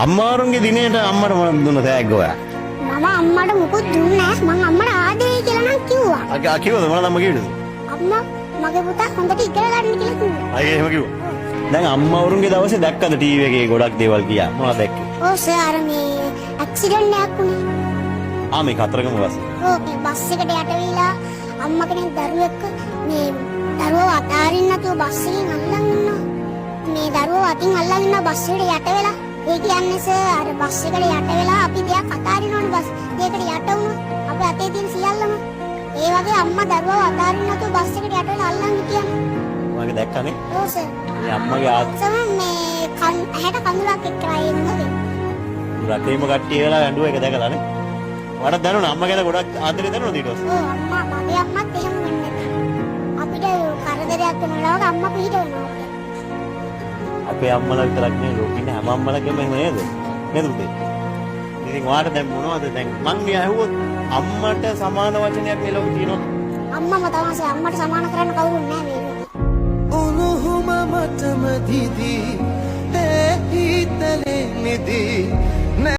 අම්මාරුන්ගේ දිනේට අම්මට මොනවද දුන්න තෑග්ග ඔයා? මම අම්මට මුකුත් දුන්නේ නැහැ. මං අම්මට ආදරේ කියලා නම් කිව්වා. කිව්වද මොනවද අම්මා කිව්වද? අම්මා මගේ පුතා හොඳට ඉගෙන ගන්න කියලා කිව්වා. අයියේ එහෙම කිව්වා. දැන් අම්මාවරුන්ගේ දවසේ දැක්කද ටීවී එකේ ගොඩක් දේවල් ගියා. මොනවද දැක්කේ? ඔව් සර් මේ ඇක්සිඩන්ට් එකක් වුණේ. මේ කතරගම බස්. ඔව් මේ බස් එකට යට වෙලා අම්මා කෙනෙක් දරුවෙක් මේ දරුවව අතාරින්න නැතුව බස් එකෙන් අල්ලන් ඉන්නවා. මේ දරුවව අතින් අල්ලන් ඉන්න බස් එකට යට වෙලා ඒ කියන්නේ සර් අර බස් එකට යට වෙලා අපි දෙයක් අතාරින්න ඕනේ බස් දෙයකට යට වුණා. අපේ අතේ තියෙන සියල්ලම ඒ වගේ අම්මා දරුවව අතාරින්න නැතුව බස් එකට යට වෙලා අල්ලන් හිටියා. මගේ දැක්කනේ. ඔව් සර්. මේ අම්මගේ සම මේ ඇහැට කඳුලක් එක්කලා එන්නේ. රටේම කට්ටිය වෙලා ඇඬුව එක දැකලානේ. වඩා දැනුණා අම්මා ගැන ගොඩක් ආදරේ දැනුණා ඊට පස්සේ. ඔව් අම්මා මගේ අම්මත් එහෙම වෙන්නේ. අපිට කරදරයක් වෙනවලවක අම්මා පිට වෙනවා. අපේ අම්මලා විතරක් නෙවෙයි ලෝකෙ ඉන්න හැම අම්මලාගෙම එහෙම නේද? නේද පුතේ? ඉතින් ඔයාට දැන් මොනවද දැන් මං මේ ඇහුවොත් අම්මට සමාන වචනයක් මේ ලෝකේ තියෙනවද? අම්මම තමයි අම්මට සමාන කරන්න කවුරුත් නැහැ මේ ලෝකේ. උණුහුම මටම දිදී ඒ හිතලේ නිදී